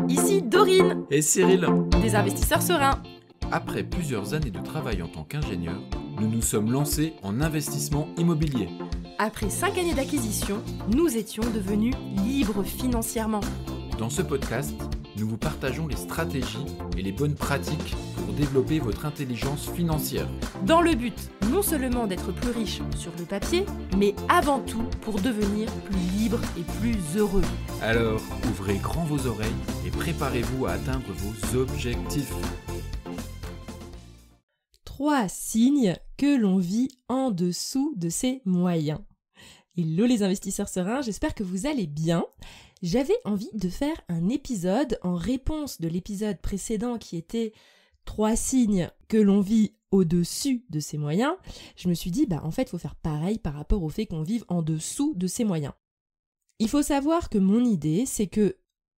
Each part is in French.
ici Dorine, Et Cyril, des investisseurs sereins. après plusieurs années de travail en tant qu'ingénieur, nous nous sommes lancés en investissement immobilier. Après 5 années d'acquisition, nous étions devenus libres financièrement. Dans ce podcast, nous vous partageons les stratégies et les bonnes pratiques pour développer votre intelligence financière. Dans le but non seulement d'être plus riche sur le papier, mais avant tout pour devenir plus libre et plus heureux. Alors, ouvrez grand vos oreilles et préparez-vous à atteindre vos objectifs. 3 signes que l'on vit en dessous de ses moyens. Hello les investisseurs sereins, j'espère que vous allez bien. J'avais envie de faire un épisode en réponse de l'épisode précédent qui était 3 signes que l'on vit au-dessus de ses moyens. Je me suis dit, en fait, il faut faire pareil par rapport au fait qu'on vive en dessous de ses moyens. Il faut savoir que mon idée, c'est que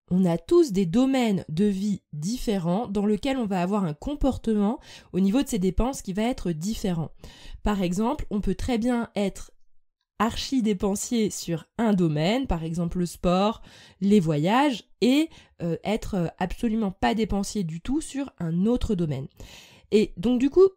on a tous des domaines de vie différents dans lesquels on va avoir un comportement au niveau de ses dépenses qui va être différent. Par exemple, on peut très bien être archi dépensier sur un domaine, par exemple le sport, les voyages, et être absolument pas dépensier du tout sur un autre domaine. Et donc du coup,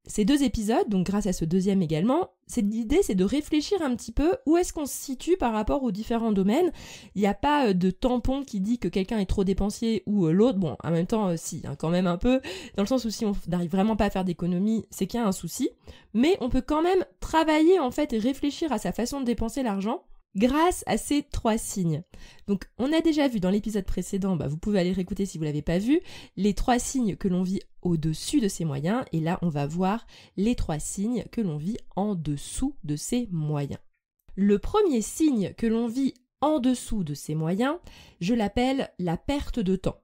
ces 2 épisodes, donc grâce à ce deuxième également, l'idée c'est de réfléchir un petit peu où est-ce qu'on se situe par rapport aux différents domaines. Il n'y a pas de tampon qui dit que quelqu'un est trop dépensier ou l'autre. Bon, en même temps, si, quand même un peu, dans le sens où si on n'arrive vraiment pas à faire d'économie, c'est qu'il y a un souci. Mais on peut quand même travailler en fait et réfléchir à sa façon de dépenser l'argent grâce à ces 3 signes. Donc on a déjà vu dans l'épisode précédent, vous pouvez aller réécouter si vous ne l'avez pas vu, les 3 signes que l'on vit au-dessus de ses moyens, et là on va voir les 3 signes que l'on vit en dessous de ses moyens. Le premier signe que l'on vit en dessous de ses moyens, je l'appelle la perte de temps,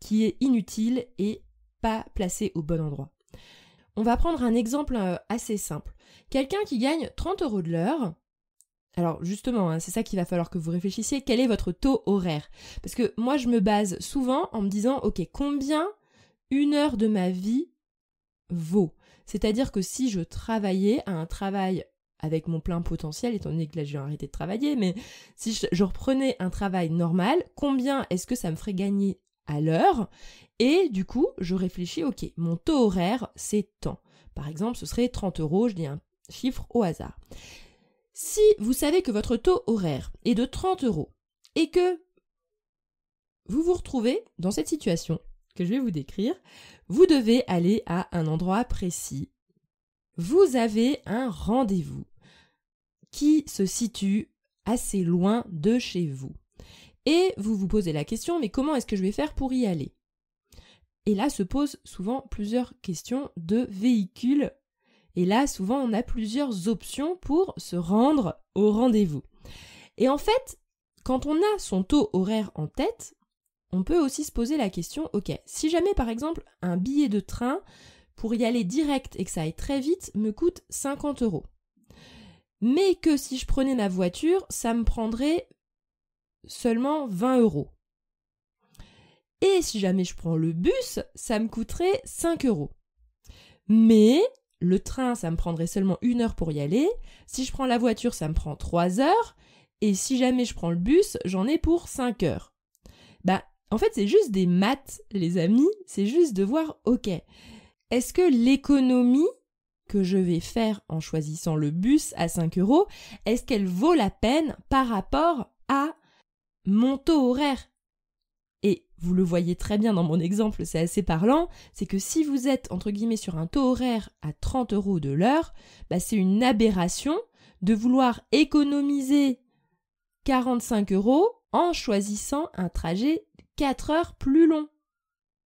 qui est inutile et pas placée au bon endroit. On va prendre un exemple assez simple. Quelqu'un qui gagne 30 € de l'heure. Alors justement, c'est ça qu'il va falloir que vous réfléchissiez, quel est votre taux horaire? Parce que moi je me base souvent en me disant, ok, combien 1 heure de ma vie vaut? C'est-à-dire que si je travaillais à un travail avec mon plein potentiel, étant donné que là je viens arrêter de travailler, mais si je reprenais un travail normal, combien est-ce que ça me ferait gagner à l'heure? Et du coup, je réfléchis, ok, mon taux horaire c'est tant. Par exemple, ce serait 30 €, je dis un chiffre au hasard. Si vous savez que votre taux horaire est de 30 € et que vous vous retrouvez dans cette situation que je vais vous décrire, vous devez aller à un endroit précis. Vous avez un rendez-vous qui se situe assez loin de chez vous. Et vous vous posez la question, mais comment est-ce que je vais faire pour y aller? Et là se posent souvent plusieurs questions de véhicules. Et là, souvent, on a plusieurs options pour se rendre au rendez-vous. Et en fait, quand on a son taux horaire en tête, on peut aussi se poser la question, ok, si jamais par exemple un billet de train pour y aller direct et que ça aille très vite me coûte 50 €. Mais que si je prenais ma voiture, ça me prendrait seulement 20 €. Et si jamais je prends le bus, ça me coûterait 5 €. Mais le train, ça me prendrait seulement 1 heure pour y aller. Si je prends la voiture, ça me prend 3 heures. Et si jamais je prends le bus, j'en ai pour 5 heures. En fait, c'est juste des maths, les amis. C'est juste de voir, ok, est-ce que l'économie que je vais faire en choisissant le bus à 5 €, est-ce qu'elle vaut la peine par rapport à mon taux horaire? Et vous le voyez très bien dans mon exemple, c'est assez parlant, c'est que si vous êtes, entre guillemets, sur un taux horaire à 30 € de l'heure, c'est une aberration de vouloir économiser 45 € en choisissant un trajet 4 heures plus long.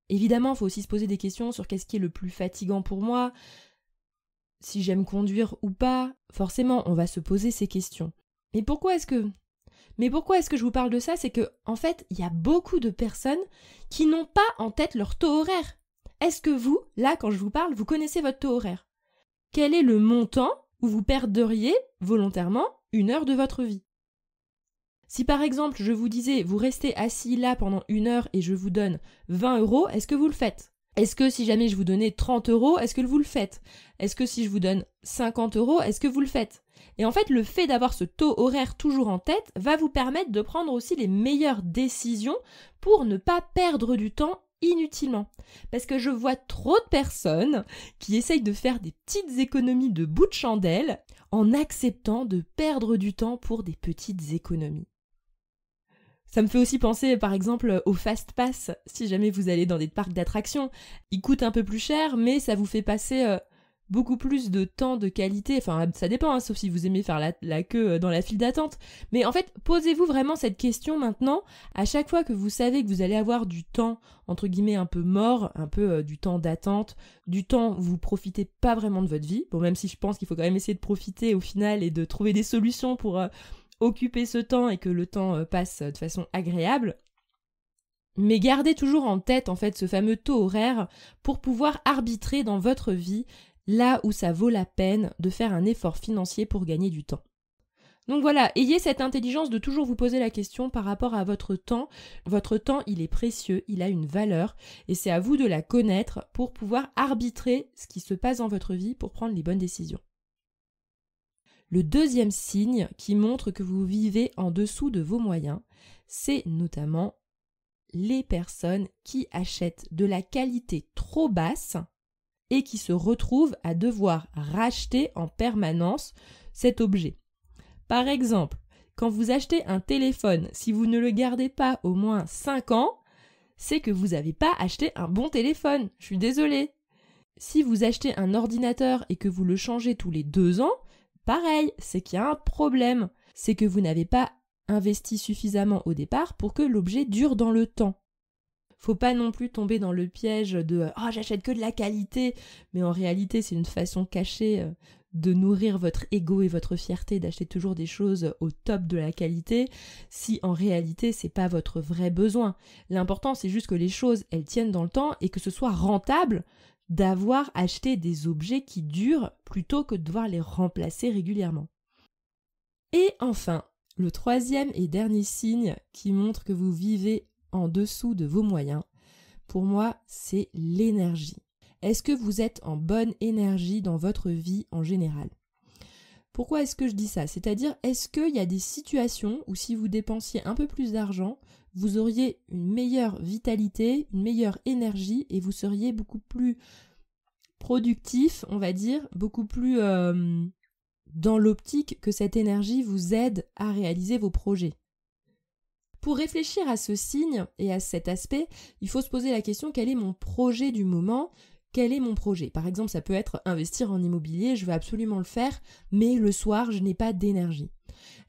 Évidemment, il faut aussi se poser des questions sur qu'est-ce qui est le plus fatigant pour moi, si j'aime conduire ou pas. Forcément, on va se poser ces questions. Mais pourquoi est-ce que je vous parle de ça? C'est que, en fait, il y a beaucoup de personnes qui n'ont pas en tête leur taux horaire. Est-ce que vous, là, quand je vous parle, vous connaissez votre taux horaire? Quel est le montant où vous perdriez volontairement 1 heure de votre vie? Si par exemple, je vous disais, vous restez assis là pendant 1 heure et je vous donne 20 €, est-ce que vous le faites? Est-ce que si jamais je vous donnais 30 €, est-ce que vous le faites? Est-ce que si je vous donne 50 €, est-ce que vous le faites? Et en fait, le fait d'avoir ce taux horaire toujours en tête va vous permettre de prendre aussi les meilleures décisions pour ne pas perdre du temps inutilement. Parce que je vois trop de personnes qui essayent de faire des petites économies de bout de chandelle en acceptant de perdre du temps pour des petites économies. Ça me fait aussi penser par exemple au Fast Pass, si jamais vous allez dans des parcs d'attractions. Ils coûtent un peu plus cher, mais ça vous fait passer beaucoup plus de temps de qualité. Enfin, ça dépend, sauf si vous aimez faire la queue dans la file d'attente. Mais en fait, posez-vous vraiment cette question maintenant, à chaque fois que vous savez que vous allez avoir du temps, entre guillemets, un peu mort, un peu du temps d'attente, du temps où vous profitez pas vraiment de votre vie. Bon, même si je pense qu'il faut quand même essayer de profiter au final et de trouver des solutions pour occuper ce temps et que le temps passe de façon agréable. Mais gardez toujours en tête en fait ce fameux taux horaire pour pouvoir arbitrer dans votre vie là où ça vaut la peine de faire un effort financier pour gagner du temps. Donc voilà, ayez cette intelligence de toujours vous poser la question par rapport à votre temps. Votre temps, il est précieux, il a une valeur et c'est à vous de la connaître pour pouvoir arbitrer ce qui se passe dans votre vie pour prendre les bonnes décisions. Le deuxième signe qui montre que vous vivez en dessous de vos moyens, c'est notamment les personnes qui achètent de la qualité trop basse et qui se retrouvent à devoir racheter en permanence cet objet. Par exemple, quand vous achetez un téléphone, si vous ne le gardez pas au moins 5 ans, c'est que vous n'avez pas acheté un bon téléphone. Je suis désolée. Si vous achetez un ordinateur et que vous le changez tous les 2 ans, pareil, c'est qu'il y a un problème. C'est que vous n'avez pas investi suffisamment au départ pour que l'objet dure dans le temps. Faut pas non plus tomber dans le piège de « Oh, j'achète que de la qualité !» Mais en réalité, c'est une façon cachée de nourrir votre ego et votre fierté d'acheter toujours des choses au top de la qualité, si en réalité, c'est pas votre vrai besoin. L'important, c'est juste que les choses, elles tiennent dans le temps et que ce soit rentable d'avoir acheté des objets qui durent plutôt que de devoir les remplacer régulièrement. Et enfin, le troisième et dernier signe qui montre que vous vivez en dessous de vos moyens, pour moi, c'est l'énergie. Est-ce que vous êtes en bonne énergie dans votre vie en général ? Pourquoi est-ce que je dis ça ? C'est-à-dire, est-ce qu'il y a des situations où si vous dépensiez un peu plus d'argent, vous auriez une meilleure vitalité, une meilleure énergie et vous seriez beaucoup plus productif, on va dire, beaucoup plus dans l'optique que cette énergie vous aide à réaliser vos projets. Pour réfléchir à ce signe et à cet aspect, il faut se poser la question, quel est mon projet du moment ? Quel est mon projet ? Par exemple, ça peut être investir en immobilier, je veux absolument le faire, mais le soir, je n'ai pas d'énergie.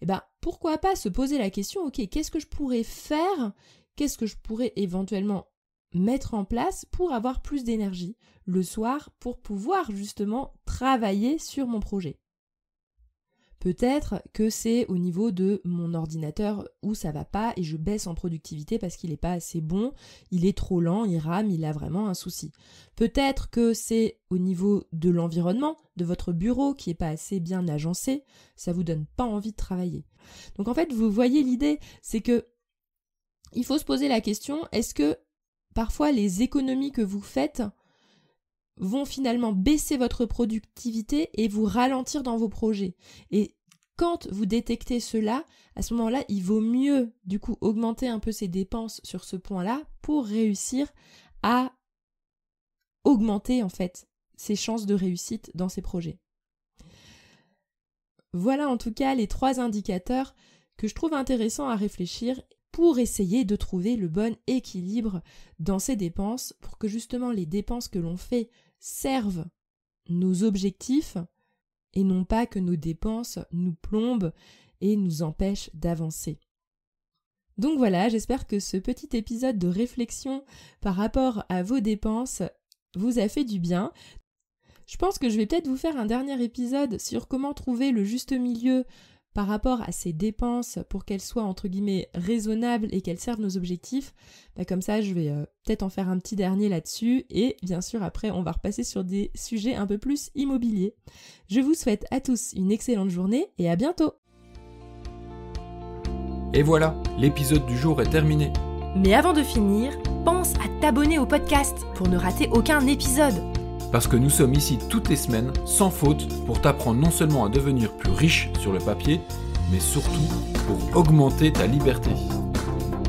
Eh bien, pourquoi pas se poser la question, ok, qu'est-ce que je pourrais faire ? Qu'est-ce que je pourrais éventuellement mettre en place pour avoir plus d'énergie le soir pour pouvoir justement travailler sur mon projet ? Peut-être que c'est au niveau de mon ordinateur où ça va pas et je baisse en productivité parce qu'il n'est pas assez bon, il est trop lent, il rame, il a vraiment un souci. Peut-être que c'est au niveau de l'environnement, de votre bureau qui n'est pas assez bien agencé, ça vous donne pas envie de travailler. Donc en fait, vous voyez l'idée, c'est que il faut se poser la question, est-ce que parfois les économies que vous faites vont finalement baisser votre productivité et vous ralentir dans vos projets. Et quand vous détectez cela, à ce moment-là, il vaut mieux du coup augmenter un peu ses dépenses sur ce point-là pour réussir à augmenter en fait ses chances de réussite dans ces projets. Voilà en tout cas les 3 indicateurs que je trouve intéressants à réfléchir pour essayer de trouver le bon équilibre dans ces dépenses pour que justement les dépenses que l'on fait servent nos objectifs et non pas que nos dépenses nous plombent et nous empêchent d'avancer. Donc voilà, j'espère que ce petit épisode de réflexion par rapport à vos dépenses vous a fait du bien. Je pense que je vais peut-être vous faire un dernier épisode sur comment trouver le juste milieu par rapport à ces dépenses pour qu'elles soient entre guillemets raisonnables et qu'elles servent nos objectifs. Comme ça, je vais peut-être en faire un petit dernier là-dessus et bien sûr après on va repasser sur des sujets un peu plus immobiliers. Je vous souhaite à tous une excellente journée et à bientôt. Et voilà, l'épisode du jour est terminé. Mais avant de finir, pense à t'abonner au podcast pour ne rater aucun épisode. parce que nous sommes ici toutes les semaines, sans faute, pour t'apprendre non seulement à devenir plus riche sur le papier, mais surtout pour augmenter ta liberté.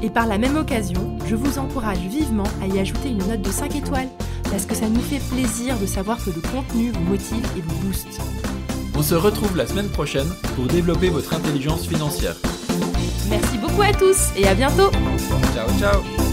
Et par la même occasion, je vous encourage vivement à y ajouter une note de 5 étoiles, parce que ça nous fait plaisir de savoir que le contenu vous motive et vous booste. On se retrouve la semaine prochaine pour développer votre intelligence financière. Merci beaucoup à tous et à bientôt. Ciao, ciao!